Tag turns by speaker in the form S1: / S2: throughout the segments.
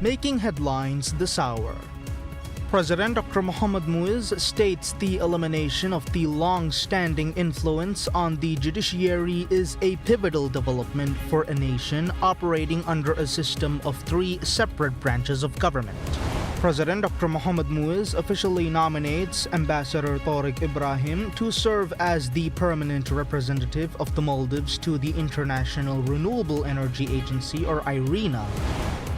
S1: Making headlines this hour. President Dr. Mohamed Muiz states the elimination of the long-standing influence on the judiciary is a pivotal development for a nation operating under a system of three separate branches of government. President Dr. Mohamed Muiz officially nominates Ambassador Tariq Ibrahim to serve as the permanent representative of the Maldives to the International Renewable Energy Agency, or IRENA.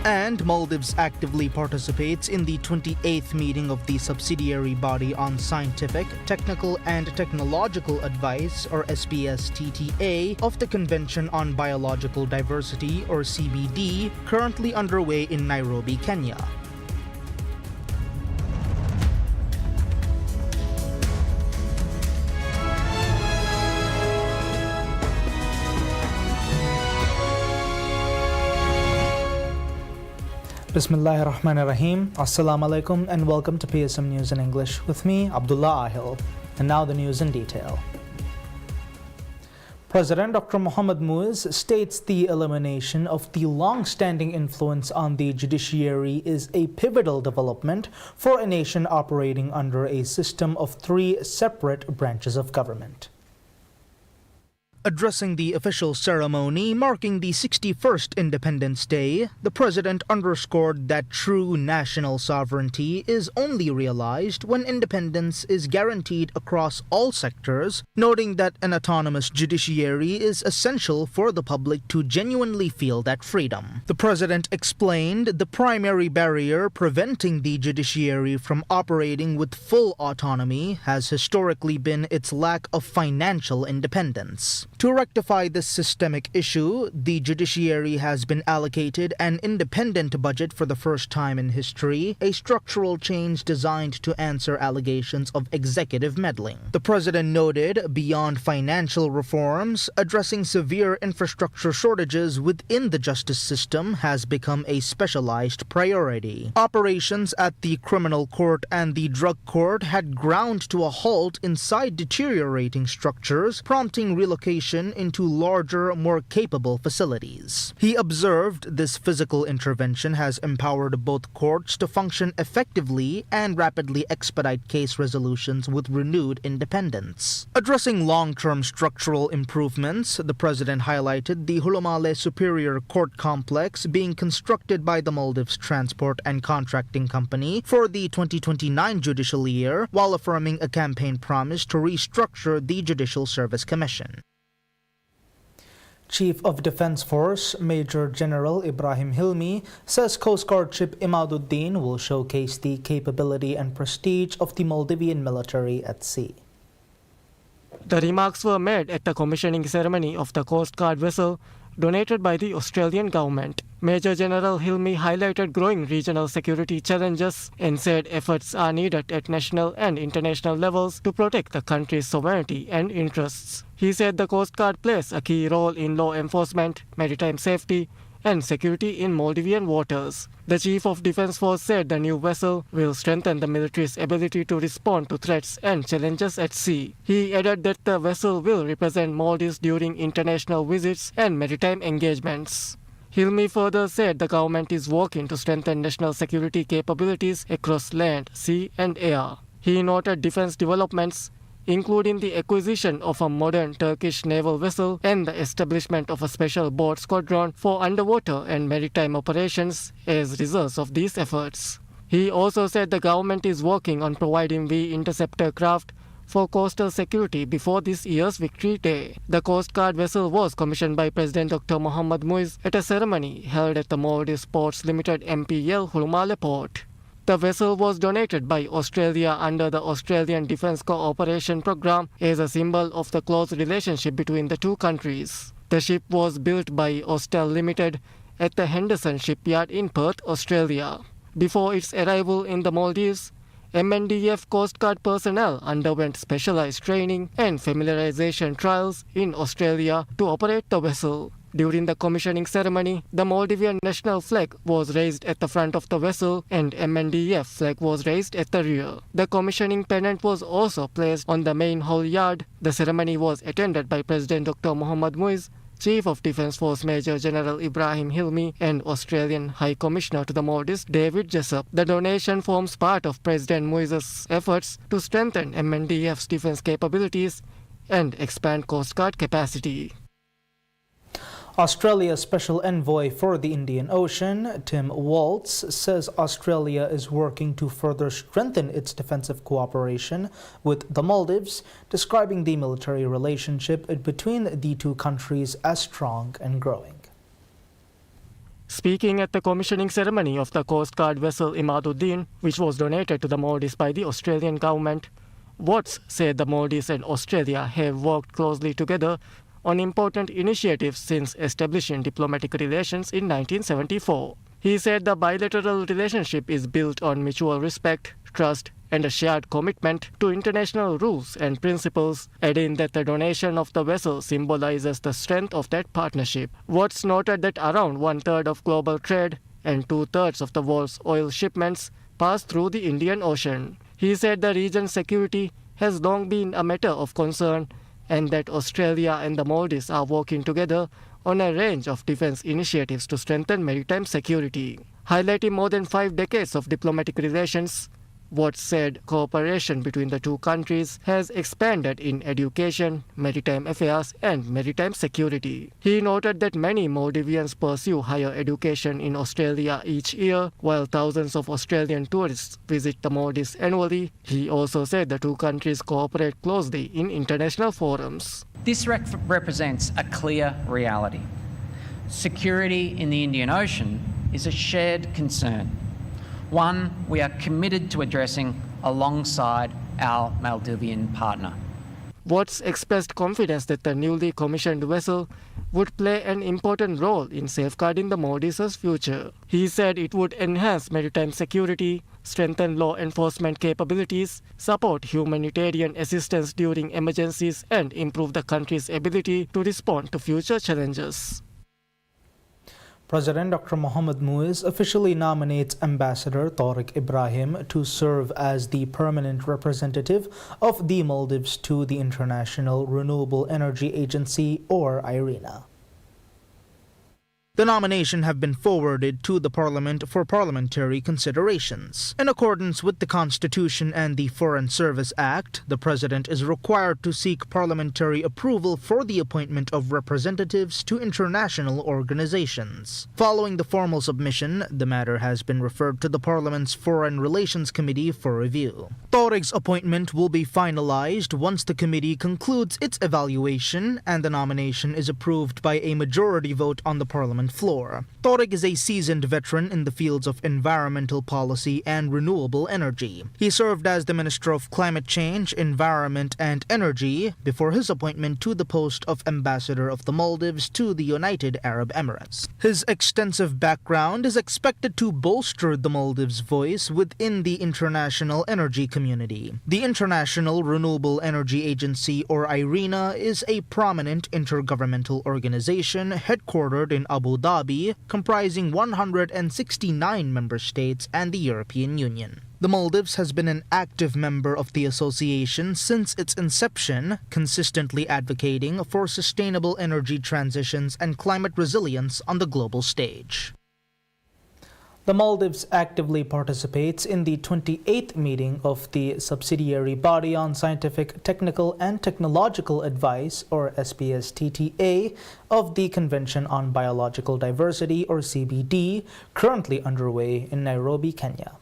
S1: And Maldives actively participates in the 28th meeting of the subsidiary body on scientific, technical and technological advice, or SPSTTA, of the Convention on Biological Diversity, or CBD, currently underway in Nairobi, Kenya. Bismillahir Rahmanir Rahim. Assalamu alaikum and welcome to PSM News in English with me, Abdullah Ahil. And now the news in detail. President Dr. Mohamed Muiz states the elimination of the long-standing influence on the judiciary is a pivotal development for a nation operating under a system of three separate branches of government. Addressing the official ceremony marking the 61st Independence Day, the president underscored that true national sovereignty is only realized when independence is guaranteed across all sectors, noting that an autonomous judiciary is essential for the public to genuinely feel that freedom. The president explained the primary barrier preventing the judiciary from operating with full autonomy has historically been its lack of financial independence. To rectify this systemic issue, the judiciary has been allocated an independent budget for the first time in history, a structural change designed to answer allegations of executive meddling. The president noted, beyond financial reforms, addressing severe infrastructure shortages within the justice system has become a specialized priority. Operations at the criminal court and the drug court had ground to a halt inside deteriorating structures, prompting relocation into larger, more capable facilities. He observed this physical intervention has empowered both courts to function effectively and rapidly expedite case resolutions with renewed independence. Addressing long-term structural improvements, the president highlighted the Hulumale Superior Court Complex being constructed by the Maldives Transport and Contracting Company for the 2029 judicial year, while affirming a campaign promise to restructure the Judicial Service Commission. Chief of Defense Force Major General Ibrahim Hilmi says Coast Guard ship Imaduddin will showcase the capability and prestige of the Maldivian military at sea.
S2: The remarks were made at the commissioning ceremony of the Coast Guard vessel donated by the Australian government. Major General Hilmi highlighted growing regional security challenges and said efforts are needed at national and international levels to protect the country's sovereignty and interests. He said the Coast Guard plays a key role in law enforcement, maritime safety, and security in Maldivian waters. The Chief of Defense Force said the new vessel will strengthen the military's ability to respond to threats and challenges at sea. He added that the vessel will represent Maldives during international visits and maritime engagements. Hilmi further said the government is working to strengthen national security capabilities across land, sea and air. He noted defense developments, including the acquisition of a modern Turkish naval vessel and the establishment of a special boat squadron for underwater and maritime operations as results of these efforts. He also said the government is working on providing V-interceptor craft for coastal security before this year's Victory Day. The Coast Guard vessel was commissioned by President Dr. Mohamed Muiz at a ceremony held at the Maldives Ports Limited MPL Hulumale Port. The vessel was donated by Australia under the Australian Defence Cooperation Programme as a symbol of the close relationship between the two countries. The ship was built by Austal Limited at the Henderson shipyard in Perth, Australia. Before its arrival in the Maldives, MNDF Coast Guard personnel underwent specialized training and familiarization trials in Australia to operate the vessel. During the commissioning ceremony, the Maldivian national flag was raised at the front of the vessel and MNDF flag was raised at the rear. The commissioning pennant was also placed on the main hull yard. The ceremony was attended by President Dr. Mohamed Muiz, Chief of Defence Force Major General Ibrahim Hilmi, and Australian High Commissioner to the Maldives David Jessup. The donation forms part of President Moises' efforts to strengthen MNDF's defence capabilities and expand Coast Guard capacity.
S1: Australia's Special Envoy for the Indian Ocean, Tim Waltz, says Australia is working to further strengthen its defensive cooperation with the Maldives, describing the military relationship between the two countries as strong and growing.
S2: Speaking at the commissioning ceremony of the Coast Guard vessel Imaduddin, which was donated to the Maldives by the Australian government, Watts said the Maldives and Australia have worked closely together on important initiatives since establishing diplomatic relations in 1974. He said the bilateral relationship is built on mutual respect, trust, and a shared commitment to international rules and principles, adding that the donation of the vessel symbolizes the strength of that partnership. Watts noted that around one-third of global trade and two-thirds of the world's oil shipments pass through the Indian Ocean. He said the region's security has long been a matter of concern, and that Australia and the Maldives are working together on a range of defense initiatives to strengthen maritime security. Highlighting more than 5 decades of diplomatic relations, Watts said cooperation between the two countries has expanded in education, maritime affairs, and maritime security. He noted that many Maldivians pursue higher education in Australia each year, while thousands of Australian tourists visit the Maldives annually. He also said the two countries cooperate closely in international forums.
S3: This represents a clear reality. Security in the Indian Ocean is a shared concern, one we are committed to addressing alongside our Maldivian partner.
S2: Watts expressed confidence that the newly commissioned vessel would play an important role in safeguarding the Maldives' future. He said it would enhance maritime security, strengthen law enforcement capabilities, support humanitarian assistance during emergencies, and improve the country's ability to respond to future challenges.
S1: President Dr. Mohamed Muiz officially nominates Ambassador Tariq Ibrahim to serve as the permanent representative of the Maldives to the International Renewable Energy Agency, or IRENA. The nomination have been forwarded to the Parliament for parliamentary considerations. In accordance with the Constitution and the Foreign Service Act, the President is required to seek parliamentary approval for the appointment of representatives to international organizations. Following the formal submission, the matter has been referred to the Parliament's Foreign Relations Committee for review. Tariq's appointment will be finalized once the committee concludes its evaluation and the nomination is approved by a majority vote on the Parliament floor. Tariq is a seasoned veteran in the fields of environmental policy and renewable energy. He served as the Minister of Climate Change, Environment and Energy before his appointment to the post of Ambassador of the Maldives to the United Arab Emirates. His extensive background is expected to bolster the Maldives' voice within the international energy community. The International Renewable Energy Agency, or IRENA, is a prominent intergovernmental organization headquartered in Abu Dhabi, comprising 169 member states and the European Union. The Maldives has been an active member of the association since its inception, consistently advocating for sustainable energy transitions and climate resilience on the global stage. The Maldives actively participates in the 28th meeting of the Subsidiary Body on Scientific, Technical and Technological Advice, or SPSTTA, of the Convention on Biological Diversity, or CBD, currently underway in Nairobi, Kenya.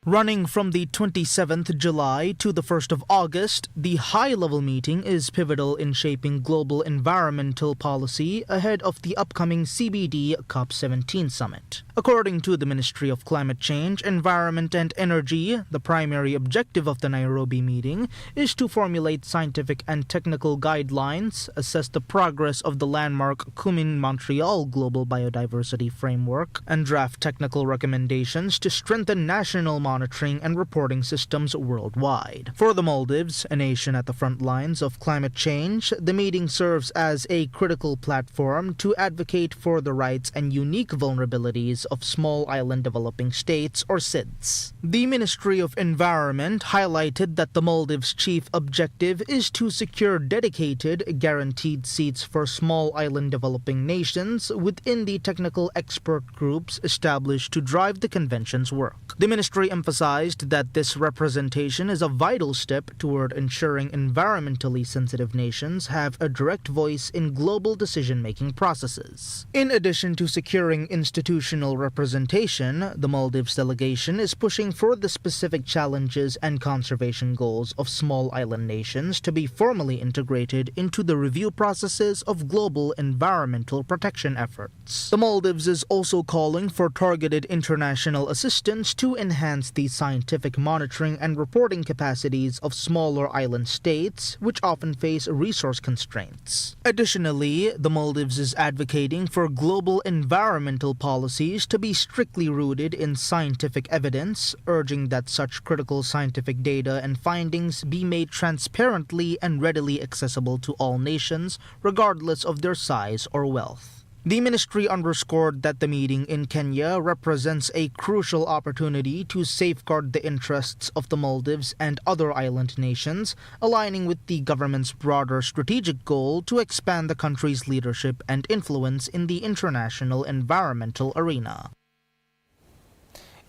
S1: Running from the 27th July to the 1st of August, the high-level meeting is pivotal in shaping global environmental policy ahead of the upcoming CBD COP17 summit. According to the Ministry of Climate Change, Environment and Energy, the primary objective of the Nairobi meeting is to formulate scientific and technical guidelines, assess the progress of the landmark Kunming-Montreal Global Biodiversity Framework, and draft technical recommendations to strengthen national monitoring and reporting systems worldwide. For the Maldives, a nation at the front lines of climate change, the meeting serves as a critical platform to advocate for the rights and unique vulnerabilities of small island developing states, or SIDS. The Ministry of Environment highlighted that the Maldives' chief objective is to secure dedicated, guaranteed seats for small island developing nations within the technical expert groups established to drive the convention's work. The ministry emphasized that this representation is a vital step toward ensuring environmentally sensitive nations have a direct voice in global decision-making processes. In addition to securing institutional representation, the Maldives delegation is pushing for the specific challenges and conservation goals of small island nations to be formally integrated into the review processes of global environmental protection efforts. The Maldives is also calling for targeted international assistance to enhance the scientific monitoring and reporting capacities of smaller island states, which often face resource constraints. Additionally, the Maldives is advocating for global environmental policies to be strictly rooted in scientific evidence, urging that such critical scientific data and findings be made transparently and readily accessible to all nations, regardless of their size or wealth. The ministry underscored that the meeting in Kenya represents a crucial opportunity to safeguard the interests of the Maldives and other island nations, aligning with the government's broader strategic goal to expand the country's leadership and influence in the international environmental arena.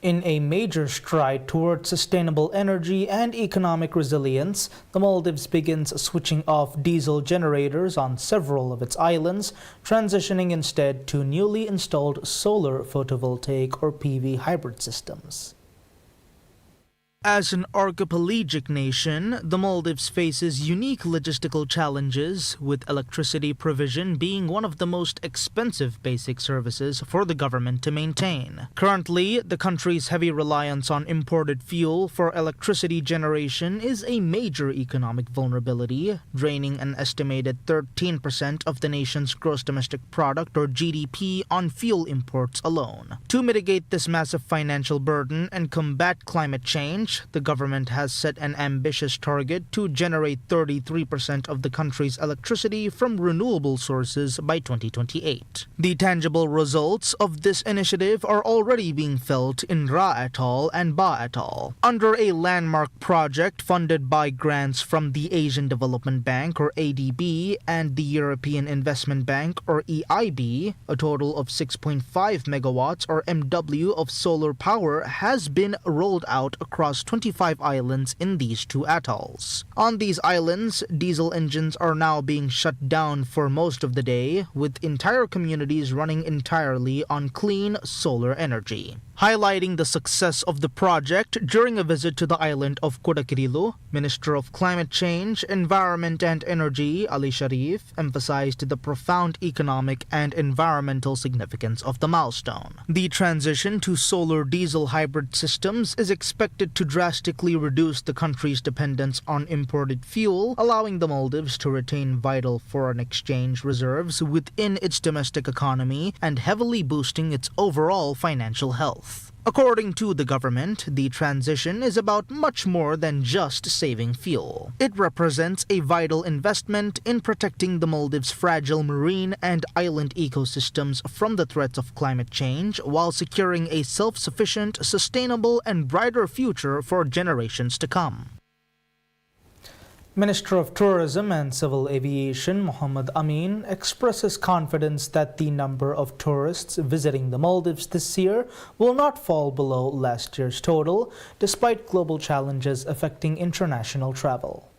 S1: In a major stride toward sustainable energy and economic resilience, the Maldives begins switching off diesel generators on several of its islands, transitioning instead to newly installed solar photovoltaic or PV hybrid systems. As an archipelagic nation, the Maldives faces unique logistical challenges, with electricity provision being one of the most expensive basic services for the government to maintain. Currently, the country's heavy reliance on imported fuel for electricity generation is a major economic vulnerability, draining an estimated 13% of the nation's gross domestic product or GDP on fuel imports alone. To mitigate this massive financial burden and combat climate change, the government has set an ambitious target to generate 33% of the country's electricity from renewable sources by 2028. The tangible results of this initiative are already being felt in Ra Atoll and Ba Atoll. Under a landmark project funded by grants from the Asian Development Bank or ADB and the European Investment Bank or EIB, a total of 6.5 megawatts or MW of solar power has been rolled out across 25 islands in these two atolls. On these islands, diesel engines are now being shut down for most of the day, with entire communities running entirely on clean solar energy. Highlighting the success of the project during a visit to the island of Kodakirilu, Minister of Climate Change, Environment and Energy Ali Sharif emphasized the profound economic and environmental significance of the milestone. The transition to solar diesel hybrid systems is expected to drastically reduce the country's dependence on imported fuel, allowing the Maldives to retain vital foreign exchange reserves within its domestic economy and heavily boosting its overall financial health. According to the government, the transition is about much more than just saving fuel. It represents a vital investment in protecting the Maldives' fragile marine and island ecosystems from the threats of climate change while securing a self-sufficient, sustainable, and brighter future for generations to come. Minister of Tourism and Civil Aviation Mohammed Amin expresses confidence that the number of tourists visiting the Maldives this year will not fall below last year's total, despite global challenges affecting international travel.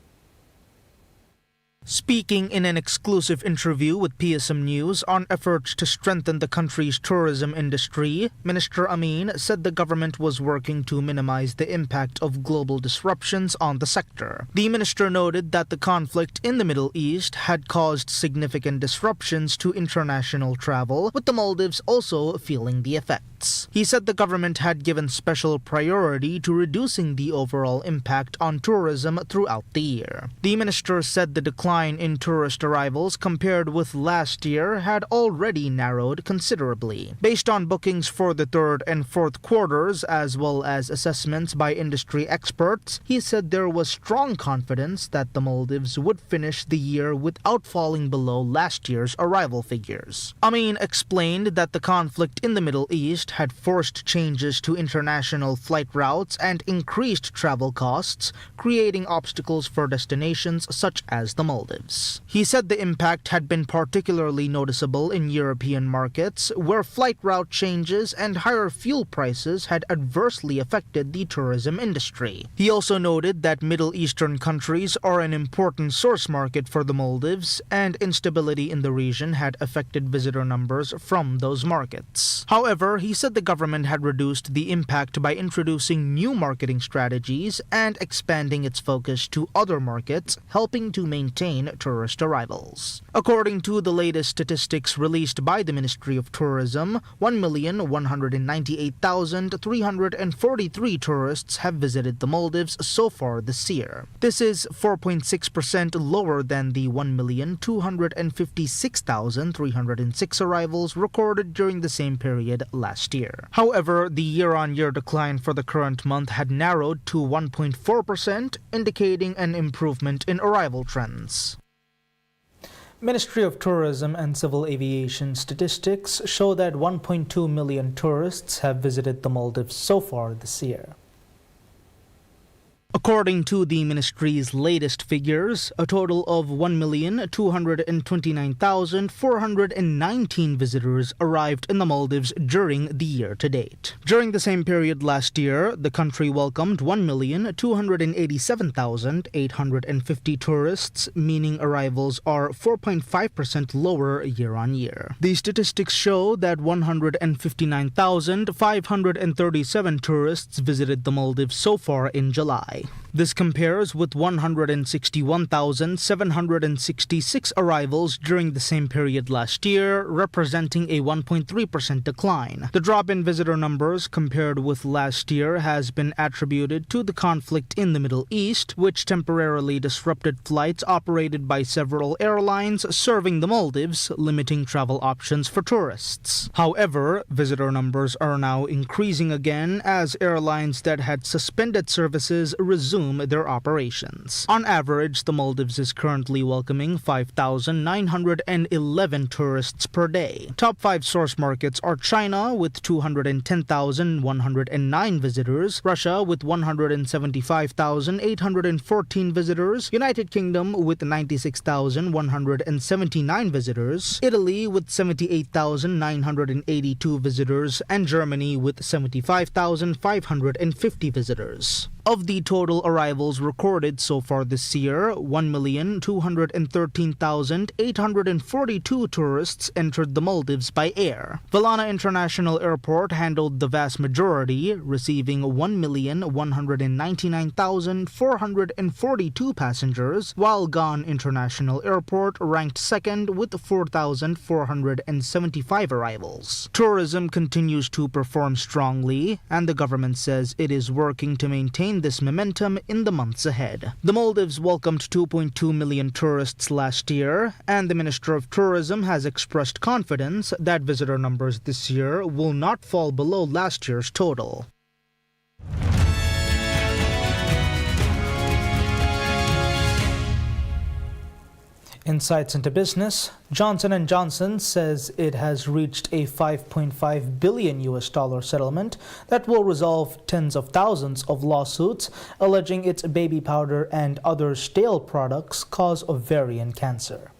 S1: Speaking in an exclusive interview with PSM News on efforts to strengthen the country's tourism industry, Minister Amin said the government was working to minimize the impact of global disruptions on the sector. The minister noted that the conflict in the Middle East had caused significant disruptions to international travel, with the Maldives also feeling the effect. tourists. He said the government had given special priority to reducing the overall impact on tourism throughout the year. The minister said the decline in tourist arrivals compared with last year had already narrowed considerably. Based on bookings for the third and fourth quarters, as well as assessments by industry experts, he said there was strong confidence that the Maldives would finish the year without falling below last year's arrival figures. Amin explained that the conflict in the Middle East had forced changes to international flight routes and increased travel costs, creating obstacles for destinations such as the Maldives. He said the impact had been particularly noticeable in European markets, where flight route changes and higher fuel prices had adversely affected the tourism industry. He also noted that Middle Eastern countries are an important source market for the Maldives, and instability in the region had affected visitor numbers from those markets. However, he said the government had reduced the impact by introducing new marketing strategies and expanding its focus to other markets, helping to maintain tourist arrivals. According to the latest statistics released by the Ministry of Tourism, 1,198,343 tourists have visited the Maldives so far this year. This is 4.6% lower than the 1,256,306 arrivals recorded during the same period last year. However, the year-on-year decline for the current month had narrowed to 1.4%, indicating an improvement in arrival trends. Ministry of Tourism and Civil Aviation statistics show that 1.2 million tourists have visited the Maldives so far this year. According to the ministry's latest figures, a total of 1,229,419 visitors arrived in the Maldives during the year to date. During the same period last year, the country welcomed 1,287,850 tourists, meaning arrivals are 4.5% lower year on year. The statistics show that 159,537 tourists visited the Maldives so far in July. This compares with 161,766 arrivals during the same period last year, representing a 1.3% decline. The drop in visitor numbers compared with last year has been attributed to the conflict in the Middle East, which temporarily disrupted flights operated by several airlines serving the Maldives, limiting travel options for tourists. However, visitor numbers are now increasing again as airlines that had suspended services resume their operations. On average, the Maldives is currently welcoming 5,911 tourists per day. Top 5 source markets are China with 210,109 visitors, Russia with 175,814 visitors, United Kingdom with 96,179 visitors, Italy with 78,982 visitors, and Germany with 75,550 visitors. Of the total arrivals recorded so far this year, 1,213,842 tourists entered the Maldives by air. Valana International Airport handled the vast majority, receiving 1,199,442 passengers, while Gan International Airport ranked second with 4,475 arrivals. Tourism continues to perform strongly, and the government says it is working to maintain this momentum in the months ahead. The Maldives welcomed 2.2 million tourists last year, and the Minister of Tourism has expressed confidence that visitor numbers this year will not fall below last year's total. Insights into business. Johnson & Johnson says it has reached a $5.5 billion settlement that will resolve tens of thousands of lawsuits alleging its baby powder and other stale products cause ovarian cancer.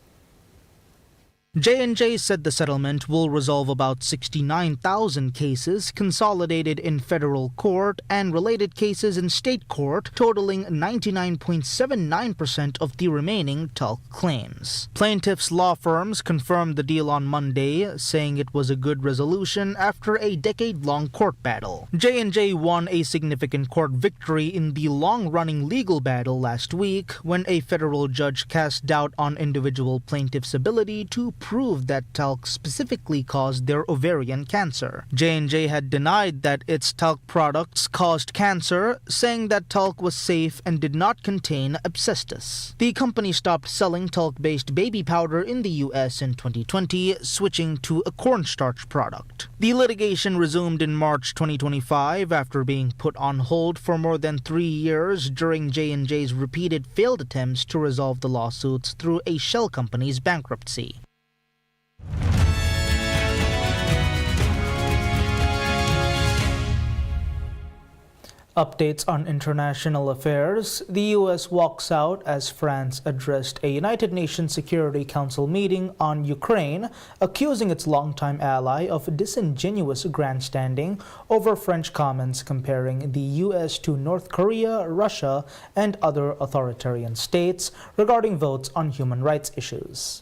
S1: J&J said the settlement will resolve about 69,000 cases consolidated in federal court and related cases in state court, totaling 99.79% of the remaining talc claims. Plaintiffs' law firms confirmed the deal on Monday, saying it was a good resolution after a decade-long court battle. J&J won a significant court victory in the long-running legal battle last week when a federal judge cast doubt on individual plaintiffs' ability to proved that talc specifically caused their ovarian cancer. J&J had denied that its talc products caused cancer, saying that talc was safe and did not contain asbestos. The company stopped selling talc-based baby powder in the U.S. in 2020, switching to a cornstarch product. The litigation resumed in March 2025 after being put on hold for more than 3 years during J&J's repeated failed attempts to resolve the lawsuits through a shell company's bankruptcy. Updates on international affairs. The U.S. walks out as France addressed a United Nations Security Council meeting on Ukraine, accusing its longtime ally of disingenuous grandstanding over French comments comparing the U.S. to North Korea, Russia, and other authoritarian states regarding votes on human rights issues.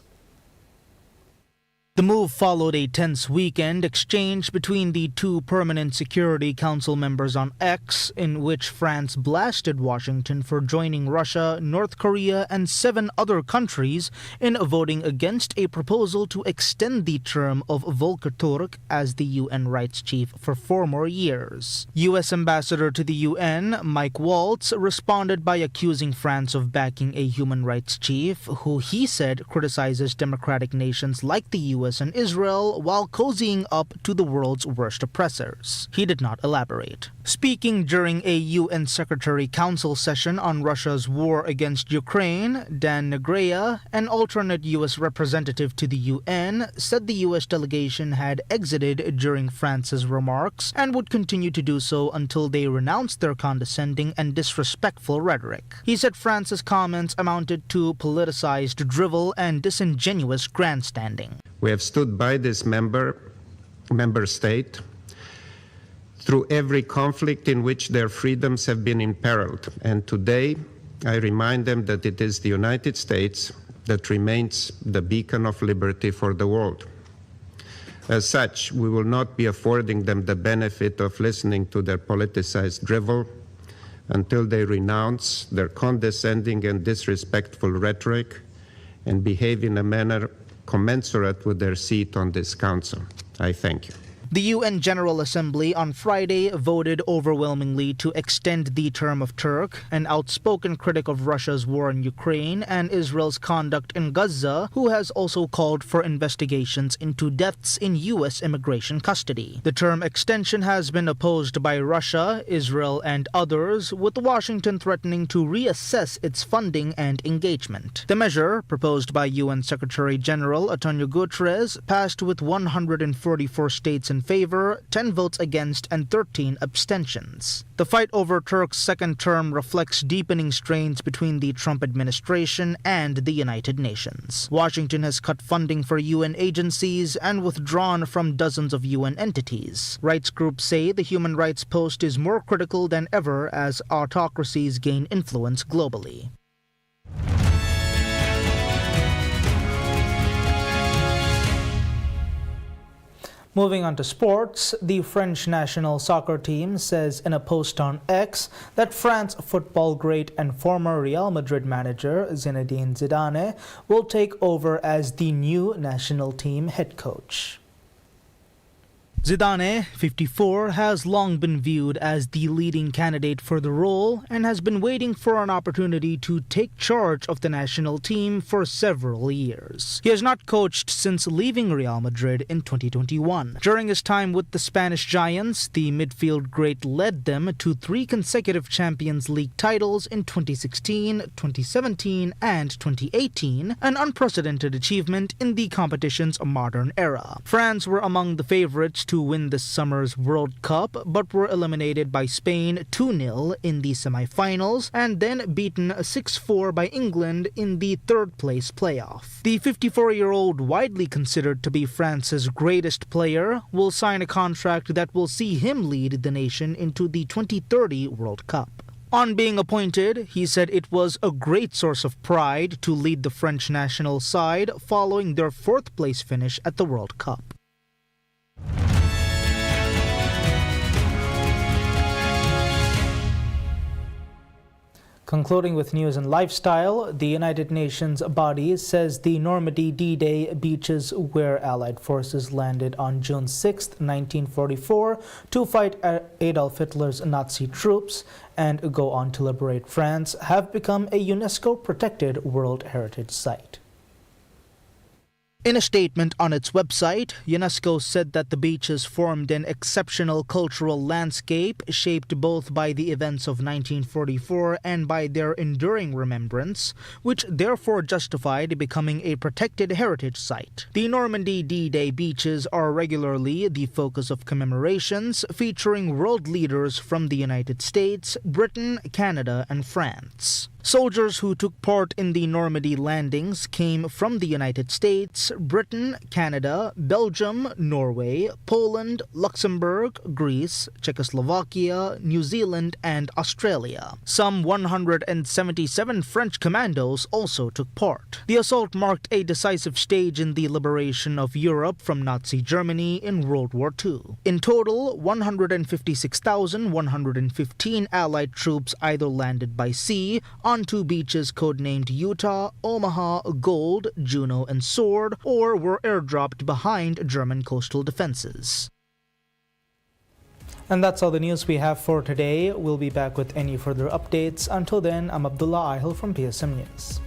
S1: The move followed a tense weekend exchange between the two permanent Security Council members on X, in which France blasted Washington for joining Russia, North Korea, and 7 other countries in voting against a proposal to extend the term of Volker Turk as the UN rights chief for 4 more years. U.S. Ambassador to the UN, Mike Waltz, responded by accusing France of backing a human rights chief who he said criticizes democratic nations like the U.S. and Israel while cozying up to the world's worst oppressors. He did not elaborate. Speaking during a UN Secretary Council session on Russia's war against Ukraine, Dan Negrea, an alternate U.S. representative to the UN, said the U.S. delegation had exited during France's remarks and would continue to do so until they renounced their condescending and disrespectful rhetoric. He said France's comments amounted to politicized drivel and disingenuous grandstanding.
S4: We have stood by this member state through every conflict in which their freedoms have been imperiled. And today, I remind them that it is the United States that remains the beacon of liberty for the world. As such, we will not be affording them the benefit of listening to their politicized drivel until they renounce their condescending and disrespectful rhetoric and behave in a manner commensurate with their seat on this council. I thank you.
S1: The UN General Assembly on Friday voted overwhelmingly to extend the term of Turk, an outspoken critic of Russia's war in Ukraine and Israel's conduct in Gaza, who has also called for investigations into deaths in U.S. immigration custody. The term extension has been opposed by Russia, Israel, and others, with Washington threatening to reassess its funding and engagement. The measure, proposed by UN Secretary General Antonio Guterres, passed with 144 states in favor, 10 votes against, and 13 abstentions. The fight over Turk's second term reflects deepening strains between the Trump administration and the United Nations. Washington has cut funding for UN agencies and withdrawn from dozens of UN entities. Rights groups say the human rights post is more critical than ever as autocracies gain influence globally. Moving on to sports, the French national soccer team says in a post on X that France football great and former Real Madrid manager Zinedine Zidane will take over as the new national team head coach. Zidane, 54, has long been viewed as the leading candidate for the role and has been waiting for an opportunity to take charge of the national team for several years. He has not coached since leaving Real Madrid in 2021. During his time with the Spanish Giants, the midfield great led them to 3 consecutive Champions League titles in 2016, 2017, and 2018, an unprecedented achievement in the competition's modern era. France were among the favorites to win this summer's World Cup, but were eliminated by Spain 2-0 in the semi-finals and then beaten 6-4 by England in the third-place playoff. The 54-year-old, widely considered to be France's greatest player, will sign a contract that will see him lead the nation into the 2030 World Cup. On being appointed, he said it was a great source of pride to lead the French national side following their 4th-place finish at the World Cup. Concluding with news and lifestyle, the United Nations body says the Normandy D-Day beaches where Allied forces landed on June 6, 1944 to fight Adolf Hitler's Nazi troops and go on to liberate France have become a UNESCO-protected World Heritage Site. In a statement on its website, UNESCO said that the beaches formed an exceptional cultural landscape shaped both by the events of 1944 and by their enduring remembrance, which therefore justified becoming a protected heritage site. The Normandy D-Day beaches are regularly the focus of commemorations featuring world leaders from the United States, Britain, Canada, and France. Soldiers who took part in the Normandy landings came from the United States, Britain, Canada, Belgium, Norway, Poland, Luxembourg, Greece, Czechoslovakia, New Zealand, and Australia. Some 177 French commandos also took part. The assault marked a decisive stage in the liberation of Europe from Nazi Germany in World War II. In total, 156,115 Allied troops either landed by sea on two beaches codenamed Utah, Omaha, Gold, Juno, and Sword, or were airdropped behind German coastal defenses. And that's all the news we have for today. We'll be back with any further updates. Until then, I'm Abdullah Ahil from PSM News.